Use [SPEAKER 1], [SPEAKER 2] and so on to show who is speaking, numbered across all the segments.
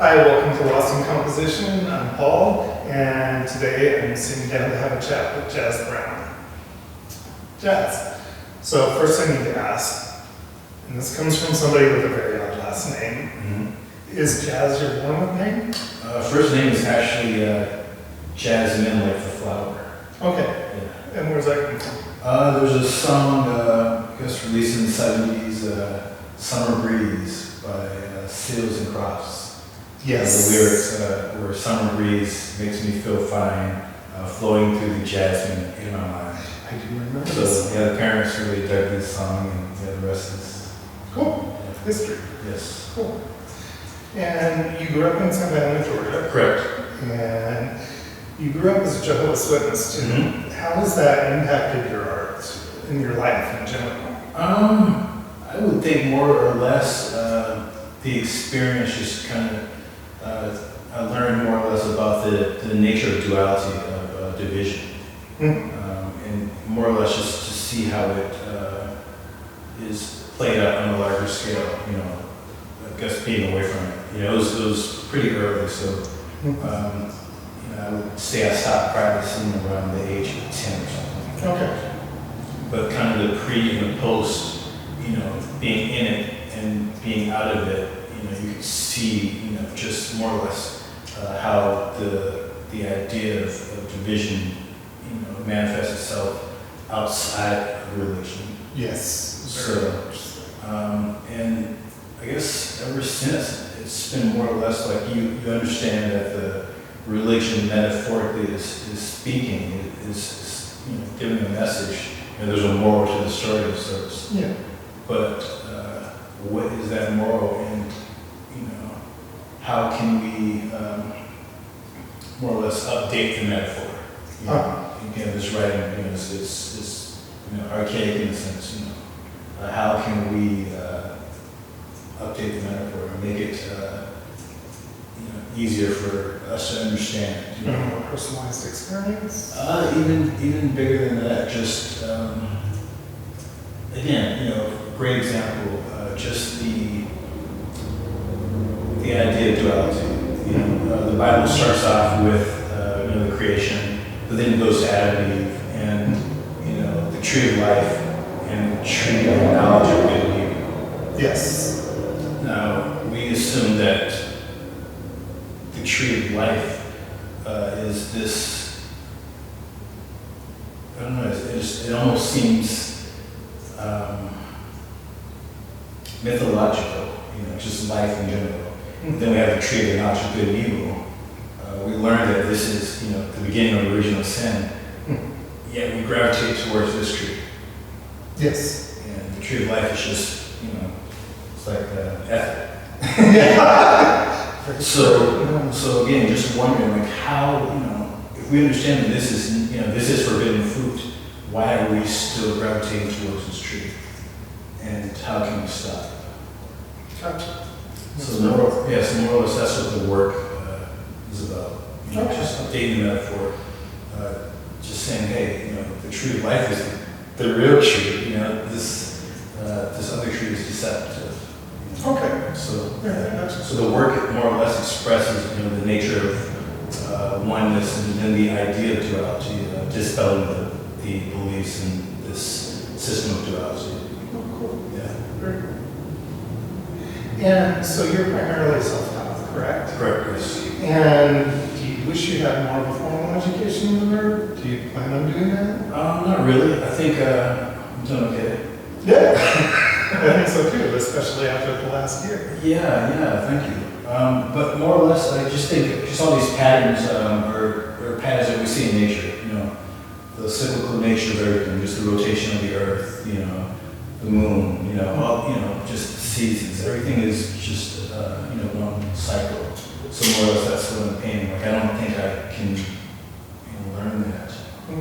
[SPEAKER 1] Hi, welcome to Lost in Composition. I'm Paul, and today I'm sitting down to have a chat with Jazz Brown. Jazz. So first I need to ask, and this comes from somebody with a very odd last name.
[SPEAKER 2] Mm-hmm.
[SPEAKER 1] Is Jazz your warm-up name?
[SPEAKER 2] First name is actually Jasmine, like the flower.
[SPEAKER 1] Okay.
[SPEAKER 2] Yeah.
[SPEAKER 1] And where's that come from?
[SPEAKER 2] There's a song, I guess released in the 70s, Summer Breeze by Seals and Crofts.
[SPEAKER 1] Yes.
[SPEAKER 2] The lyrics were summer breeze makes me feel fine, flowing through the jasmine in my mind.
[SPEAKER 1] I do remember
[SPEAKER 2] So
[SPEAKER 1] this.
[SPEAKER 2] yeah, the parents really dug this song, and yeah, the rest is
[SPEAKER 1] Cool. History.
[SPEAKER 2] yes.
[SPEAKER 1] Cool. And you grew up in Santa Ana, Georgia.
[SPEAKER 2] Correct.
[SPEAKER 1] And you grew up as a Jehovah's Witness too.
[SPEAKER 2] Mm-hmm.
[SPEAKER 1] How has that impacted your art and your life in general?
[SPEAKER 2] I would think more or less the experience just kind of I learned more or less about the nature of duality of division, and more or less just to see how it is played out on a larger scale. You know, I guess being away from it. You know, it was pretty early, so you know, I would say I stopped practicing around the age of 10 or something.
[SPEAKER 1] Okay.
[SPEAKER 2] But kind of the pre and the post, you know, being in it and being out of it, you know, you can see, you know, just more or less how the idea of division, you know, manifests itself outside of religion.
[SPEAKER 1] Yes.
[SPEAKER 2] So, and I guess ever since, it's been more or less like you understand that the religion metaphorically is speaking, is you know, giving a message. And there's a moral to the story of sorts.
[SPEAKER 1] Yeah.
[SPEAKER 2] But what is that moral, and you know, how can we more or less update the metaphor? You know, again, this writing, you know, is you know, archaic in a sense. You know, how can we update the metaphor and make it you know, easier for us to understand? You know,
[SPEAKER 1] More personalized experience.
[SPEAKER 2] even bigger than that, just again, you know, a great example, just the idea of duality. You know, the Bible starts off with you know, the creation, but then it goes to Adam and Eve, and you know, the tree of life and the tree of knowledge of good and evil.
[SPEAKER 1] Yes.
[SPEAKER 2] Now we assume that the tree of life is this, I don't know, it almost seems mythological, you know, just life in general. Then we have the tree of the knowledge of good and evil. We learn that this is, you know, the beginning of original sin, yet we gravitate towards this tree.
[SPEAKER 1] Yes.
[SPEAKER 2] And the tree of life is just, you know, it's like ethic. So again, just wondering, like, how, you know, if we understand that this is, you know, this is forbidden fruit, why are we still gravitating towards this tree? And how can we stop?
[SPEAKER 1] Gotcha.
[SPEAKER 2] So more or less that's what the work is about. You know,
[SPEAKER 1] Okay.
[SPEAKER 2] just updating the metaphor, just saying, hey, you know, the tree of life is the real tree. You know, this other tree is deceptive.
[SPEAKER 1] Okay.
[SPEAKER 2] So,
[SPEAKER 1] gotcha.
[SPEAKER 2] so the work more or less expresses, you know, the nature of oneness, and then the idea of duality, dispelling the beliefs in this system of duality.
[SPEAKER 1] Oh, cool.
[SPEAKER 2] Yeah.
[SPEAKER 1] Very cool. And so you're primarily self-taught, correct?
[SPEAKER 2] Correct. Yes.
[SPEAKER 1] And do you wish you had more of a formal education in the art? Do you plan on doing that?
[SPEAKER 2] Not really. I think I'm doing okay.
[SPEAKER 1] Yeah. I think so too, especially after the last year.
[SPEAKER 2] Yeah, thank you. But more or less, I just think just all these patterns are patterns that we see in nature. You know, the cyclical nature of everything, just the rotation of the earth. You know, the moon. You know, all, you know, just the seasons. Everything is just you know, one cycle. So more or less, that's what I'm painting. Like, I don't think I can, you know, learn that. You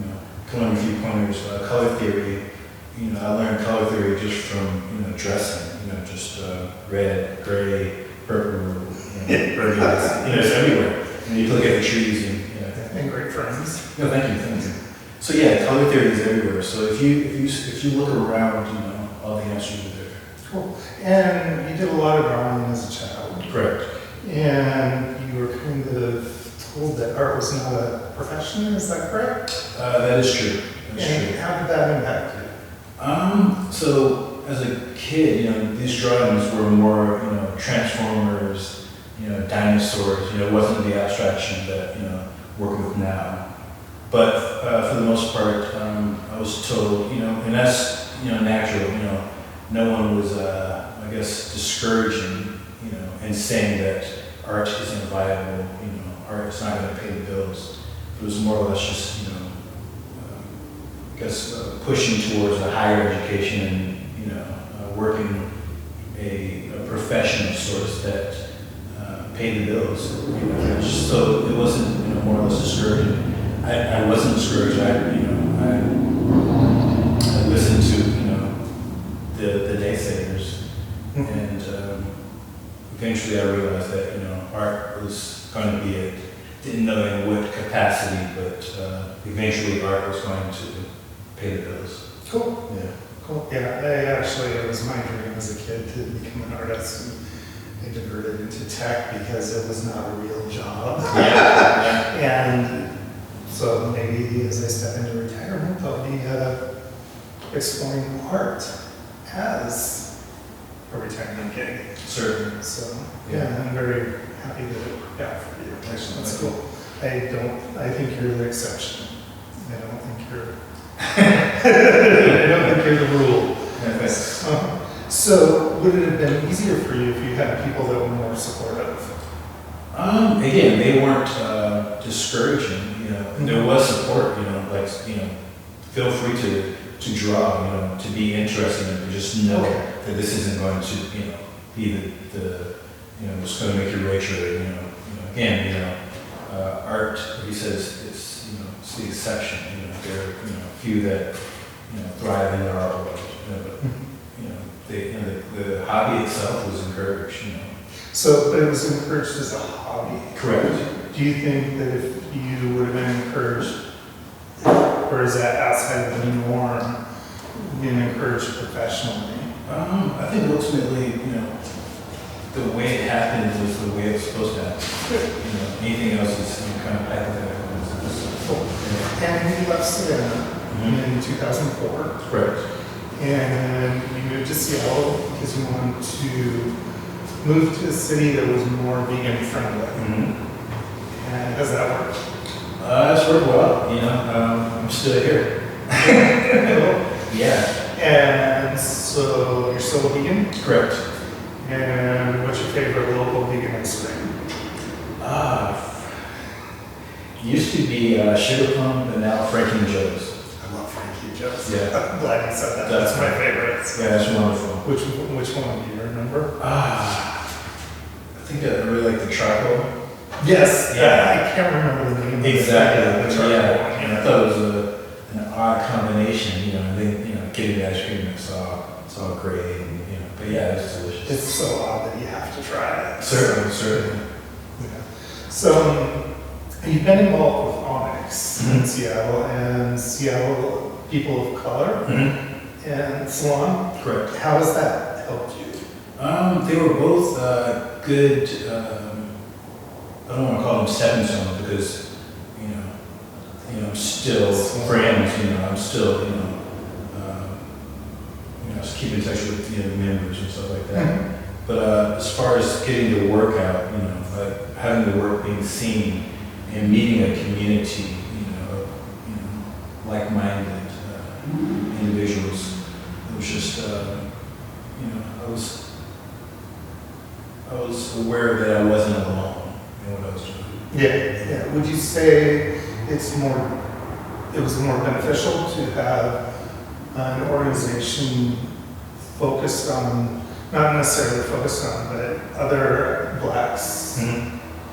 [SPEAKER 2] know, come on, a few pointers. Color theory. You know, I learned color theory just from, you know, dressing. You know, just red, gray, purple, you know, burgundy. You know, it's everywhere. And you look at the trees and, you know.
[SPEAKER 1] And great friends.
[SPEAKER 2] No, thank you. So yeah, color theory is everywhere. So if you look around, you know, all the answers are there.
[SPEAKER 1] Cool. And you did a lot of drawing as a child.
[SPEAKER 2] Correct.
[SPEAKER 1] And you were kind of told that art was not a profession, is that correct?
[SPEAKER 2] That is true. That's
[SPEAKER 1] And
[SPEAKER 2] true.
[SPEAKER 1] how did that impact you?
[SPEAKER 2] So as a kid, these drawings were more, transformers, dinosaurs, it wasn't the abstraction that, working with now. But for the most part, I was told, and that's, natural, no one was, I guess, discouraging, and saying that art isn't viable, art is not going to pay the bills. It was more or less just, I guess, pushing towards a higher education and, working a profession of sorts that paid the bills. So it wasn't, more or less discouraging. I wasn't discouraged. I listened to, the naysayers, and eventually I realized that, art was going to be it. Didn't know in what capacity, but eventually art was going to pay the bills.
[SPEAKER 1] Cool.
[SPEAKER 2] Yeah.
[SPEAKER 1] Cool. Yeah, it was my dream as a kid to become an artist. And I diverted into tech because it was not a real job.
[SPEAKER 2] Yeah.
[SPEAKER 1] And so maybe as I step into retirement, I'll be exploring art as a retirement gig.
[SPEAKER 2] Certainly.
[SPEAKER 1] So yeah, I'm very happy that it worked out for you.
[SPEAKER 2] Excellent.
[SPEAKER 1] That's cool. I think you're the exception. I don't think you're I don't think you're the rule.
[SPEAKER 2] Yeah, thanks.
[SPEAKER 1] So would it have been easier for you if you had people that were more supportive?
[SPEAKER 2] Again, they weren't discouraging. There was support. Feel free to draw. To be interested in it, but just know that this isn't going to be the what's going to make you rich or again art. He says it's it's the exception. There are few that thrive in their art world. But the hobby itself was encouraged.
[SPEAKER 1] So, but it was encouraged as a hobby.
[SPEAKER 2] Correct.
[SPEAKER 1] Do you think that if you would have been encouraged, or is that outside of the norm, being encouraged professionally?
[SPEAKER 2] I think ultimately, the way it happened was the way it's supposed to happen. Anything else is kind of hypothetical.
[SPEAKER 1] And you left Savannah in 2004.
[SPEAKER 2] Correct.
[SPEAKER 1] And you moved to Seattle because you wanted to move to a city that was more vegan friendly. And how's that work?
[SPEAKER 2] It's worked well. I'm still here. Yeah.
[SPEAKER 1] And so you're still a vegan?
[SPEAKER 2] Correct.
[SPEAKER 1] And what's your favorite local vegan ice cream?
[SPEAKER 2] It used to be Sugar Plum, but now Frankie and Joe's.
[SPEAKER 1] I love Frankie Joe's.
[SPEAKER 2] Yeah.
[SPEAKER 1] I'm glad you said that. That's my favorite.
[SPEAKER 2] Yeah, that's wonderful.
[SPEAKER 1] Which one do you remember?
[SPEAKER 2] I think I really like the charcoal.
[SPEAKER 1] Yes.
[SPEAKER 2] Yeah.
[SPEAKER 1] I can't remember the name.
[SPEAKER 2] Exactly.
[SPEAKER 1] Of the charcoal
[SPEAKER 2] Yeah.
[SPEAKER 1] one.
[SPEAKER 2] And I thought it was an odd combination. I think getting the ice cream it's all great. And, but yeah, it's delicious.
[SPEAKER 1] It's so odd that you have to try it.
[SPEAKER 2] Certainly.
[SPEAKER 1] Yeah. So you've been involved with Onyx in Seattle and Seattle People of Color and Salon.
[SPEAKER 2] Correct.
[SPEAKER 1] How has that helped you?
[SPEAKER 2] They were both good. I don't want to call them stepping stones because I'm still friends. I'm still I keep in touch with the members and stuff like that. But as far as getting the work out, having the work being seen and meeting a community, like-minded individuals, it was just I was aware that I wasn't alone in what I was doing.
[SPEAKER 1] Yeah. Would you say it was more beneficial to have an organization focused on, not necessarily focused on, but other blacks,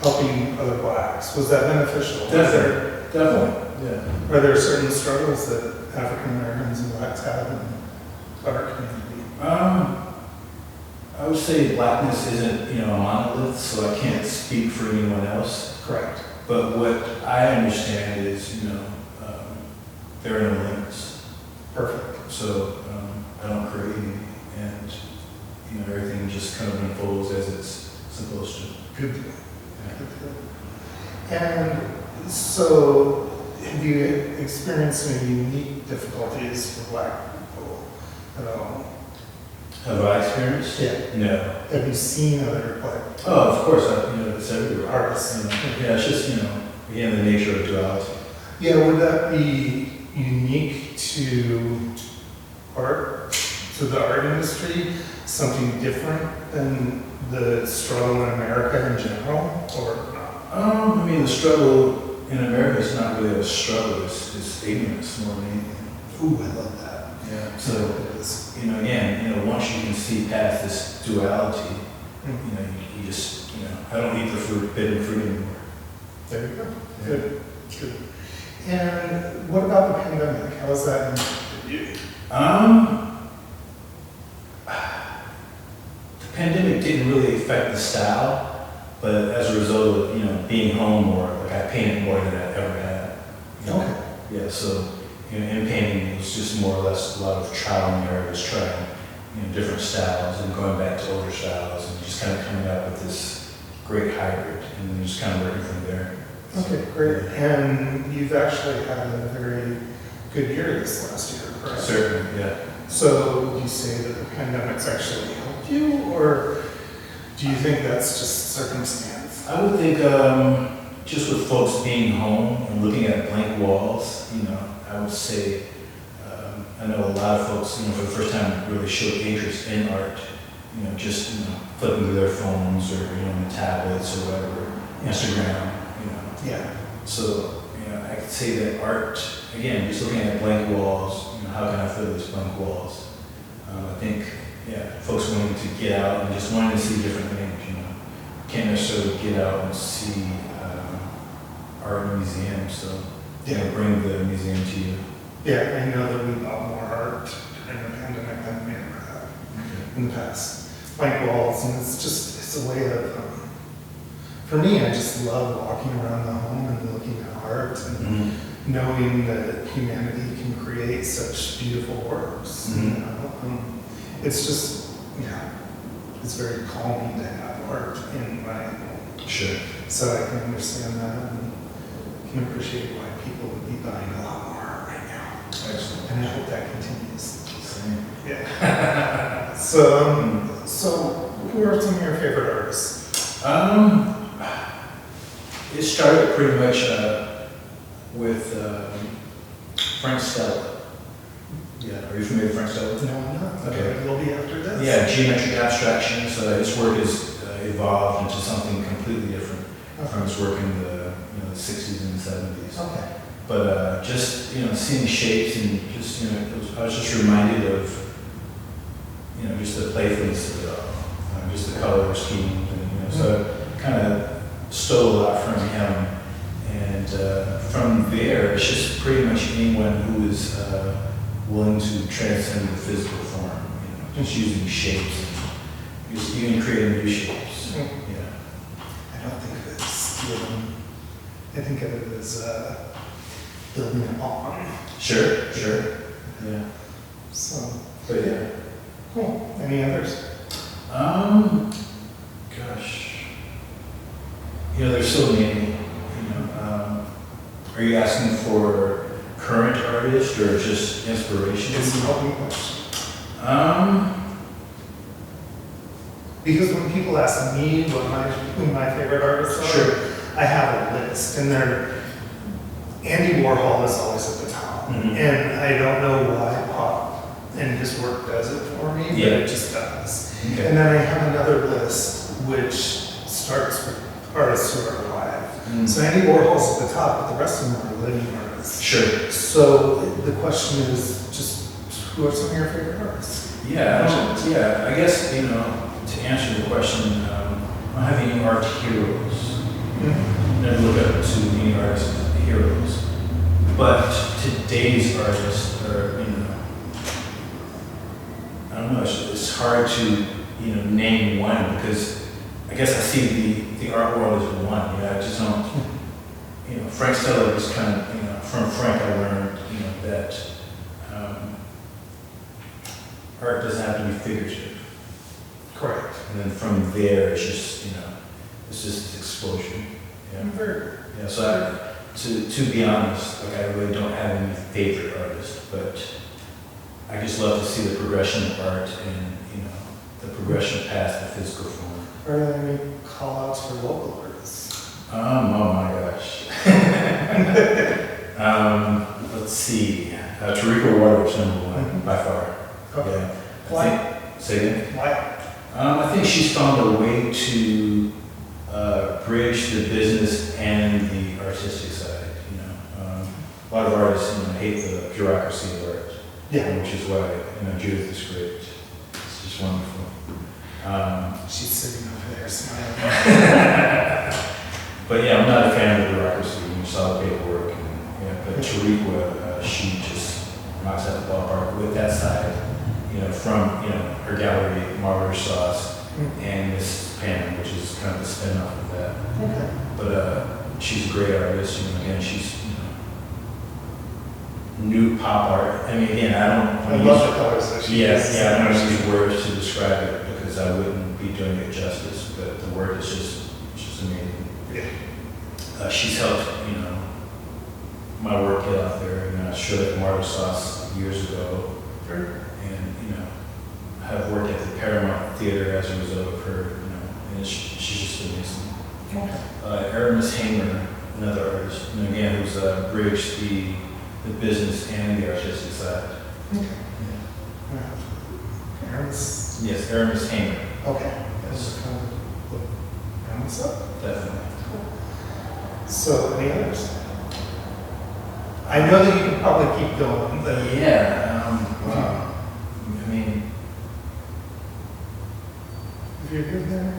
[SPEAKER 1] helping other blacks? Was that beneficial?
[SPEAKER 2] Definitely. Yeah.
[SPEAKER 1] Are there certain struggles that African Americans and blacks have in our community?
[SPEAKER 2] I would say blackness isn't, a monolith, so I can't speak for anyone else.
[SPEAKER 1] Correct.
[SPEAKER 2] But what I understand is, there are no limits.
[SPEAKER 1] Perfect.
[SPEAKER 2] So I don't create, and everything just kind of unfolds as it's supposed to.
[SPEAKER 1] Good deal. And so, have you experienced any unique difficulties for Black people at all?
[SPEAKER 2] Have I experienced?
[SPEAKER 1] Yeah.
[SPEAKER 2] No.
[SPEAKER 1] Have you seen other Black
[SPEAKER 2] Oh, of course, it's everywhere.
[SPEAKER 1] artists?
[SPEAKER 2] Yeah, it's just, again, the nature of duality.
[SPEAKER 1] Yeah, would that be unique to art, to the art industry? Something different than the struggle in America in general, or not?
[SPEAKER 2] The struggle in America is not really a struggle, it's ignorance more than anything.
[SPEAKER 1] Ooh, I love that.
[SPEAKER 2] Yeah. So, again, once you can see past this duality, you just, I don't eat the forbidden fruit anymore.
[SPEAKER 1] There you go. Good. Good. And what about the pandemic? How has that impacted you?
[SPEAKER 2] The pandemic didn't really affect the style, but as a result of, being home more, like I painted more than I ever had.
[SPEAKER 1] Okay.
[SPEAKER 2] Yeah, so, in painting, it was just more or less a lot of trial and error, just trying, different styles and going back to older styles and just kind of coming up with this great hybrid and then just kind of working from there.
[SPEAKER 1] Okay, great. And you've actually had a very good year this last year, correct?
[SPEAKER 2] Certainly, yeah.
[SPEAKER 1] So would you say that the pandemic's actually helped you, or do you think that's just circumstance?
[SPEAKER 2] I would think just with folks being home and looking at blank walls, I would say I know a lot of folks, for the first time really showed interest in art, just flipping through their phones or on the tablets or whatever, Instagram,
[SPEAKER 1] Yeah.
[SPEAKER 2] So, I could say that art, again, just looking at blank walls, how can I fill these blank walls? I think, folks wanting to get out and just wanting to see different things, Can't necessarily get out and see art in museums, so, bring the museum to you.
[SPEAKER 1] Yeah, I know that we bought more art during the pandemic than we ever have in the past. Blank walls, and it's a way of, for me, I just love walking around the home and looking at art and knowing that humanity can create such beautiful works. It's just, it's very calming to have art in my home.
[SPEAKER 2] Sure. So
[SPEAKER 1] I can understand that and can appreciate why people would be buying a lot more art right now.
[SPEAKER 2] Excellent.
[SPEAKER 1] And I hope that continues.
[SPEAKER 2] Same.
[SPEAKER 1] Yeah. So who are some of your favorite artists?
[SPEAKER 2] It started pretty much with Frank Stella. Yeah, are you familiar with Frank Stella?
[SPEAKER 1] No, I'm not.
[SPEAKER 2] Okay.
[SPEAKER 1] We'll be after this.
[SPEAKER 2] Yeah, geometric abstractions. His work has evolved into something completely different from his work in the 60s and 70s.
[SPEAKER 1] Okay.
[SPEAKER 2] But just seeing shapes and just I was just reminded of just the playfulness of it all, just the color scheme, and so I kind of stole a lot from him. And from there, it's just pretty much anyone who is willing to transcend the physical form, just using shapes, just even creating new shapes. Yeah.
[SPEAKER 1] I don't think of it as stealing. I think of it as building it on.
[SPEAKER 2] Sure. Yeah.
[SPEAKER 1] So,
[SPEAKER 2] But yeah.
[SPEAKER 1] cool. Any others?
[SPEAKER 2] Gosh. There's so many. Are you asking for current artists or just inspiration?
[SPEAKER 1] It's an open question. Because when people ask me who my favorite artists are,
[SPEAKER 2] Sure.
[SPEAKER 1] I have a list, and Andy Warhol is always at the top. And I don't know why pop and his work does it for me, but it just does.
[SPEAKER 2] Okay.
[SPEAKER 1] And then I have another list which starts with artists who are alive. So Andy Warhol's at the top, but the rest of them are living artists.
[SPEAKER 2] Sure.
[SPEAKER 1] So the question is just, who are some of your favorite artists?
[SPEAKER 2] Yeah, I guess, to answer the question, I don't have any art heroes. Never look up to any artists as heroes. But today's artists are, I don't know, it's hard to, name one because I guess I see the art world as one. I just don't, Frank Stella was kind of, from Frank I learned, that art doesn't have to be figurative.
[SPEAKER 1] Correct.
[SPEAKER 2] And then from there, it's just, it's just this explosion. Yeah.
[SPEAKER 1] Very.
[SPEAKER 2] Yeah. So to be honest, like I really don't have any favorite artists, but I just love to see the progression of art and the progression past the physical form.
[SPEAKER 1] Are there any call outs for local artists?
[SPEAKER 2] Oh my gosh. Let's see. Tarika Waters, number one, by far.
[SPEAKER 1] Okay.
[SPEAKER 2] Yeah.
[SPEAKER 1] Why?
[SPEAKER 2] Say again?
[SPEAKER 1] Why?
[SPEAKER 2] I think she's found a way to bridge the business and the artistic side. A lot of artists hate the bureaucracy of art, which is why Judith is great. It's just wonderful.
[SPEAKER 1] She's sitting over there smiling.
[SPEAKER 2] But yeah, I'm not a fan of the bureaucracy. You saw the paperwork, but Tarika, she just knocks out the ballpark with that side. From her gallery, Martyr Sauce, and this Pan, which is kind of a spin-off of that.
[SPEAKER 1] Okay.
[SPEAKER 2] But she's a great artist. Again, she's new pop art. I mean, again,
[SPEAKER 1] I love the colors that she uses.
[SPEAKER 2] Yeah, I don't use words to describe it because I wouldn't be doing it justice. But the work is just amazing.
[SPEAKER 1] Yeah.
[SPEAKER 2] She's helped my work get out there. I showed at Martyr Sauce years ago.
[SPEAKER 1] Sure.
[SPEAKER 2] Have worked at the Paramount Theater as a result of her, and she's just amazing.
[SPEAKER 1] Okay.
[SPEAKER 2] Aramis Hamer, another artist, and again, who's bridged the business and the artistic side.
[SPEAKER 1] Okay. Aramis?
[SPEAKER 2] Yes, Aramis Hamer.
[SPEAKER 1] Okay.
[SPEAKER 2] Yes.
[SPEAKER 1] Look Aramis up?
[SPEAKER 2] Definitely.
[SPEAKER 1] So, any others? I know that you can probably keep going, but
[SPEAKER 2] Yeah. I mean,
[SPEAKER 1] if you're good there,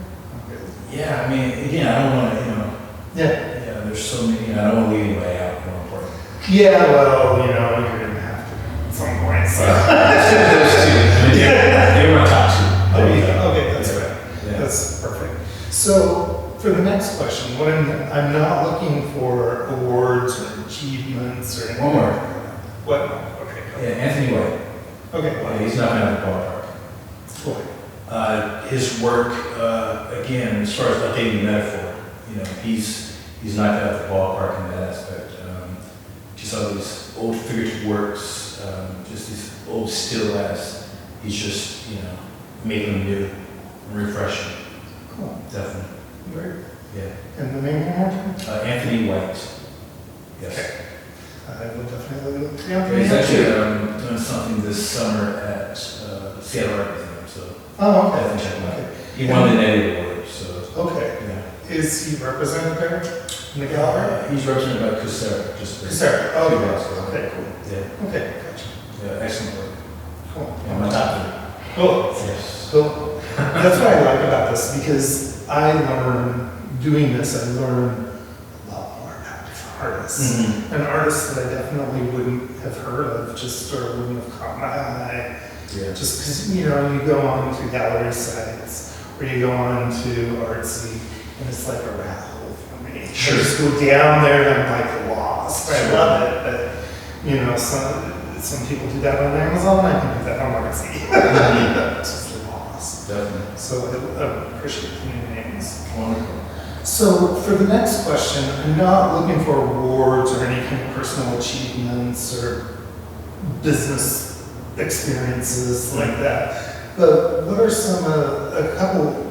[SPEAKER 1] okay.
[SPEAKER 2] yeah. I mean, again, I don't want to,
[SPEAKER 1] Yeah.
[SPEAKER 2] Yeah. There's so many. I don't want to leave anybody out. More important.
[SPEAKER 1] Yeah, well, you're gonna have to at some point. So.
[SPEAKER 2] Those two. They were my top two.
[SPEAKER 1] Okay, that's
[SPEAKER 2] Yeah.
[SPEAKER 1] right.
[SPEAKER 2] Yeah.
[SPEAKER 1] That's perfect. So, for the next question, I'm not looking for awards or achievements or anything.
[SPEAKER 2] One more.
[SPEAKER 1] What? Okay.
[SPEAKER 2] Yeah, Anthony White.
[SPEAKER 1] Okay.
[SPEAKER 2] Yeah, he's not going to have the ballpark.
[SPEAKER 1] Cool.
[SPEAKER 2] His work, again, as far as updating metaphor, he's not going to have the ballpark in that aspect. Just all these old figurative works, just these old still lives. He's just, making them new and refreshing.
[SPEAKER 1] Cool.
[SPEAKER 2] Definitely.
[SPEAKER 1] Great.
[SPEAKER 2] Yeah.
[SPEAKER 1] And the name one more time?
[SPEAKER 2] Anthony White. Yes.
[SPEAKER 1] Okay. I will definitely look.
[SPEAKER 2] He's actually doing something this summer at Seattle Art Museum, so
[SPEAKER 1] Oh, okay.
[SPEAKER 2] definitely check him out.
[SPEAKER 1] Okay.
[SPEAKER 2] He won the Nettie Award, so
[SPEAKER 1] Okay.
[SPEAKER 2] yeah.
[SPEAKER 1] Is he represented there in the gallery?
[SPEAKER 2] He's represented by Kusera, just
[SPEAKER 1] Sarah. Oh,
[SPEAKER 2] two
[SPEAKER 1] okay.
[SPEAKER 2] blocks ago.
[SPEAKER 1] Okay, cool.
[SPEAKER 2] Yeah,
[SPEAKER 1] Okay, gotcha.
[SPEAKER 2] yeah, excellent work.
[SPEAKER 1] Cool.
[SPEAKER 2] Yeah, my top three.
[SPEAKER 1] Cool.
[SPEAKER 2] Yes.
[SPEAKER 1] So that's what I like about this, because I learn, doing this, I learn a lot more about different artists.
[SPEAKER 2] Mhm.
[SPEAKER 1] And artists that I definitely wouldn't have heard of, or wouldn't have caught my eye.
[SPEAKER 2] Yeah.
[SPEAKER 1] Just because, you go on to gallery sites, or you go on to Artsy, and it's like a rabbit hole for me.
[SPEAKER 2] Sure.
[SPEAKER 1] I just go down there and I'm like lost. I
[SPEAKER 2] Sure.
[SPEAKER 1] love it, but, some people do that on Amazon, I can do that on Artsy. It's just lost.
[SPEAKER 2] Definitely.
[SPEAKER 1] So I appreciate the new names.
[SPEAKER 2] Wonderful.
[SPEAKER 1] So for the next question, I'm not looking for awards or any kind of personal achievements or business experiences like that. But what are some, a couple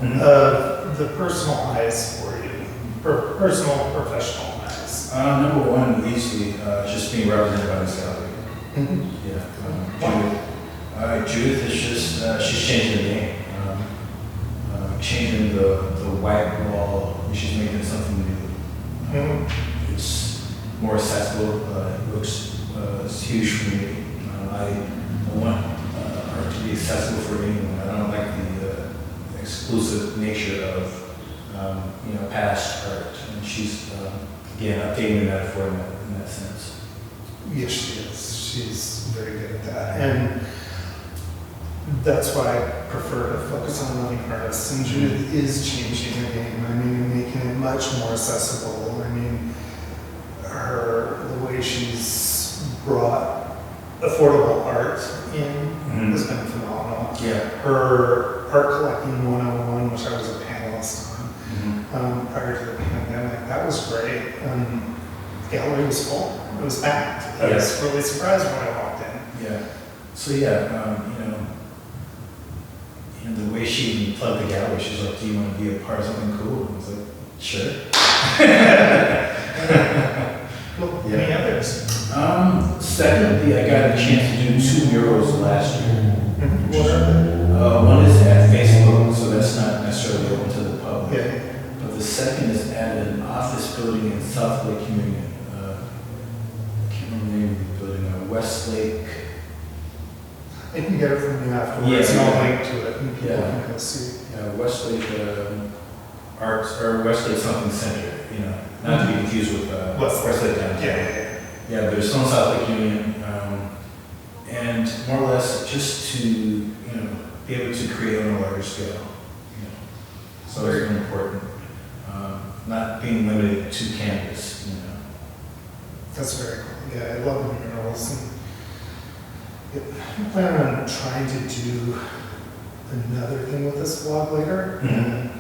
[SPEAKER 2] Mhm.
[SPEAKER 1] of the personal highs for you? Personal, professional highs.
[SPEAKER 2] Number one, easily, just being represented by this gallery.
[SPEAKER 1] Mhm.
[SPEAKER 2] Yeah. Judith is just, she's changing the game. Changing the white wall, she's making something new.
[SPEAKER 1] Mhm.
[SPEAKER 2] It's more accessible, it looks, it's huge for me. I want art to be accessible for anyone. I don't like the exclusive nature of, past art. And she's, again, updating the metaphor in that sense.
[SPEAKER 1] Yes, she is. She's very good at that. And that's why I prefer to focus on living artists. And Judith is changing the game. I mean, making it much more accessible. I mean, the way she's brought affordable art in has been phenomenal.
[SPEAKER 2] Yeah.
[SPEAKER 1] Her Art Collecting 101, which I was a panelist on, prior to the pandemic. That was great. The gallery was full. It was packed. I was really surprised when I walked in.
[SPEAKER 2] Yeah. So yeah, the way she plugged the gallery, she's like, "Do you want to be a part of something cool?" And I was like, "Sure."
[SPEAKER 1] Well, any others?
[SPEAKER 2] Secondly, I got a chance to do 2 murals last year.
[SPEAKER 1] What are they?
[SPEAKER 2] One is at Facebook, so that's not necessarily open to the public.
[SPEAKER 1] Yeah.
[SPEAKER 2] But the second is at an office building in Southlake Communion. I can't remember the name of the building. Westlake.
[SPEAKER 1] I can get it from you afterwards,
[SPEAKER 2] Yeah.
[SPEAKER 1] and I'll link to it, and people
[SPEAKER 2] Yeah.
[SPEAKER 1] can go see.
[SPEAKER 2] Yeah, Westlake Arts, or Westlake something center, not to be confused with Westlake downtown.
[SPEAKER 1] Yeah.
[SPEAKER 2] Yeah, but it's on Southlake Union, and more or less just to, be able to create on a larger scale. So it's very important. Not being limited to canvas,
[SPEAKER 1] That's very cool. Yeah, I love the murals. And I plan on trying to do another thing with this vlog later.
[SPEAKER 2] Mhm.
[SPEAKER 1] And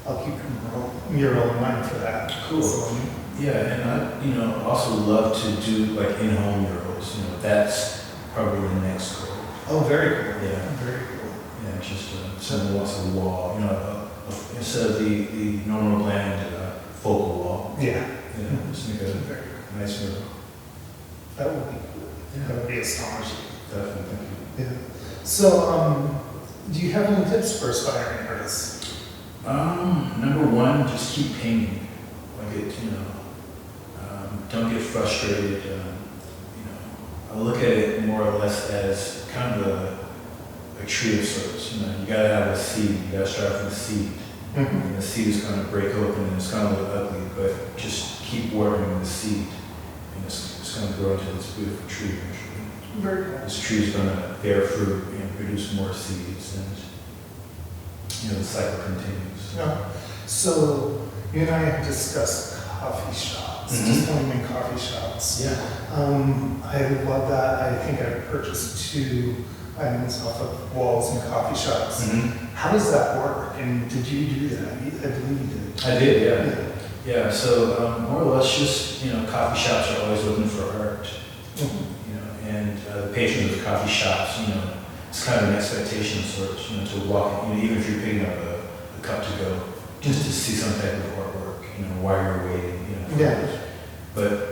[SPEAKER 1] I'll keep a mural in mind for that.
[SPEAKER 2] Cool.
[SPEAKER 1] So,
[SPEAKER 2] Yeah, and I, also love to do like in-home murals. That's probably the next goal.
[SPEAKER 1] oh, very cool.
[SPEAKER 2] Yeah.
[SPEAKER 1] Very cool.
[SPEAKER 2] Yeah, just someone wants a wall, instead of the normal bland focal wall.
[SPEAKER 1] Yeah.
[SPEAKER 2] Just make a
[SPEAKER 1] Very cool.
[SPEAKER 2] nice mural.
[SPEAKER 1] That would be cool. That would be astonishing.
[SPEAKER 2] Definitely, thank you.
[SPEAKER 1] Yeah. So, do you have any tips for aspiring artists?
[SPEAKER 2] Number one, just keep painting. Don't get frustrated. I look at it more or less as kind of a tree of sorts. You gotta have a seed. You gotta start from the seed. And the seed is gonna break open and it's gonna look ugly, but just keep watering the seed, and it's gonna grow into this beautiful tree eventually.
[SPEAKER 1] Very cool.
[SPEAKER 2] This tree is gonna bear fruit and produce more seeds, and the cycle continues.
[SPEAKER 1] Yeah. So, you and I have discussed coffee shops, just finding coffee shops.
[SPEAKER 2] Yeah.
[SPEAKER 1] I love that. I think I purchased 2 items off of walls in coffee shops. How does that work? And did you do that? I believe you did.
[SPEAKER 2] I did, yeah. Yeah, so more or less just, coffee shops are always looking for art. And the patrons of coffee shops, it's kind of an expectation of sorts, to walk in, even if you're picking up a cup to go, just to see some type of artwork, while you're waiting,
[SPEAKER 1] Yeah.
[SPEAKER 2] But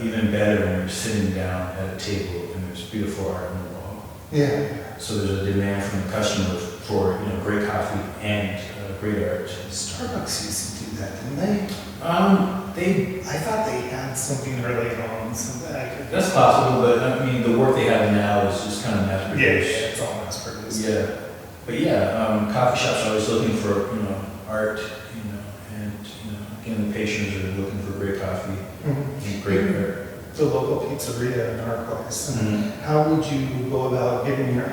[SPEAKER 2] even better when you're sitting down at a table and there's beautiful art on the wall.
[SPEAKER 1] Yeah.
[SPEAKER 2] So there's a demand from the customer for, great coffee and great art.
[SPEAKER 1] Starbucks used to do that, didn't they? I thought they had something early on, so that I could.
[SPEAKER 2] That's possible, but the work they have now is just kind of mass
[SPEAKER 1] Yeah,
[SPEAKER 2] produced.
[SPEAKER 1] it's all mass produced.
[SPEAKER 2] Yeah, but yeah, coffee shops are always looking for art, and again the patrons are looking for great coffee and great art.
[SPEAKER 1] The local pizzeria in our place.
[SPEAKER 2] Mhm.
[SPEAKER 1] How did you go about getting your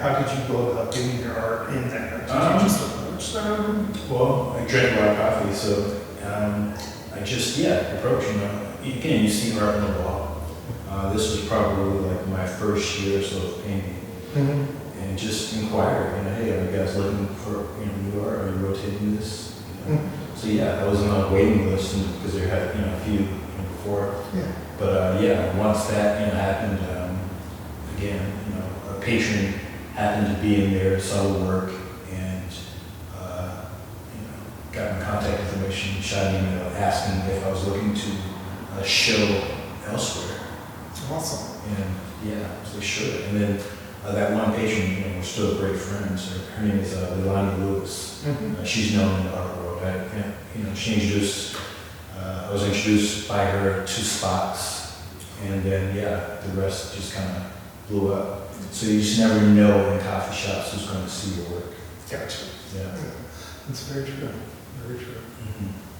[SPEAKER 1] art in there? Did you just approach them?
[SPEAKER 2] Well, I drank a lot of coffee, so I just approach. Again, you see art on the wall. This was probably like my first year or so of painting, and just inquire. Hey, are you guys looking for new art? Are you rotating this? So I was on a waiting list because there had a few before.
[SPEAKER 1] Yeah.
[SPEAKER 2] But once that happened, again, a patron happened to be in there, saw the work, and got my contact information, shot an email asking if I was looking to show elsewhere.
[SPEAKER 1] Awesome.
[SPEAKER 2] And I was like, sure. And then that one patron, we're still great friends. Her name is Leilani Lewis. She's known in the art world. She introduced. I was introduced by her to spots, and then the rest just kind of blew up. So you just never know in coffee shops who's going to see your work.
[SPEAKER 1] Gotcha.
[SPEAKER 2] Yeah.
[SPEAKER 1] That's very true. Very true.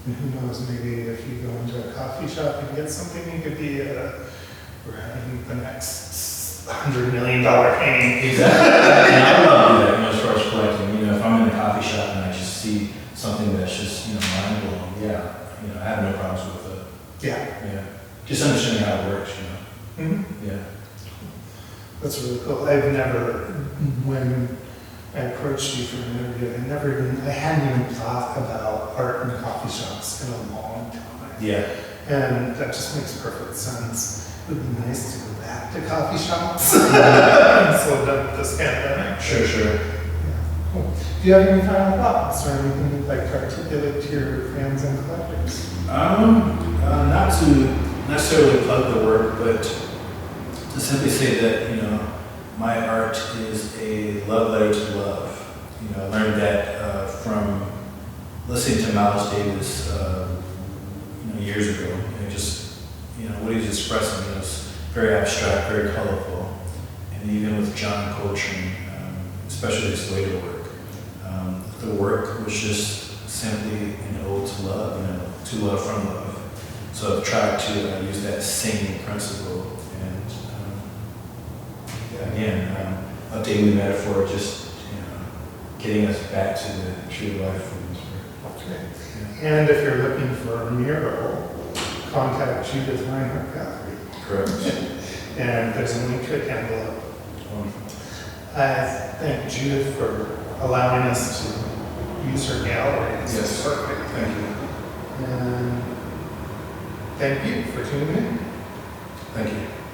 [SPEAKER 1] And who knows, maybe if you go into a coffee shop and get something, you could be we're having the next $100 million painting.
[SPEAKER 2] Exactly. And I love to do that, as far as collecting. If I'm in a coffee shop and I just see something that's just, mind blowing, I have no problems with it.
[SPEAKER 1] Yeah.
[SPEAKER 2] Just understanding how it works, Yeah.
[SPEAKER 1] That's really cool. I've never, when I approached you for an interview. I hadn't even thought about art in coffee shops in a long time.
[SPEAKER 2] Yeah.
[SPEAKER 1] And that just makes perfect sense. It would be nice to go back to coffee shops. I'm so done with this pandemic.
[SPEAKER 2] Sure.
[SPEAKER 1] Yeah, cool. Do you have any final thoughts or anything you'd like to articulate to your fans and collectors?
[SPEAKER 2] Not to necessarily plug the work, but to simply say that, my art is a love letter to love. I learned that from listening to Miles Davis, years ago. And just, what he's expressing is very abstract, very colorful. And even with John Coltrane, especially his later work, the work was just simply an ode to love, to love from love. So I've tried to use that same principle. And again, a daily metaphor, just getting us back to the true life forms.
[SPEAKER 1] Okay. And if you're looking for a mural, contact Judith Rinehart Gallery.
[SPEAKER 2] Correct.
[SPEAKER 1] And there's a link to it down below. I thank Judith for allowing us to use her gallery. This is perfect.
[SPEAKER 2] Thank you.
[SPEAKER 1] And thank you for tuning in.
[SPEAKER 2] Thank you.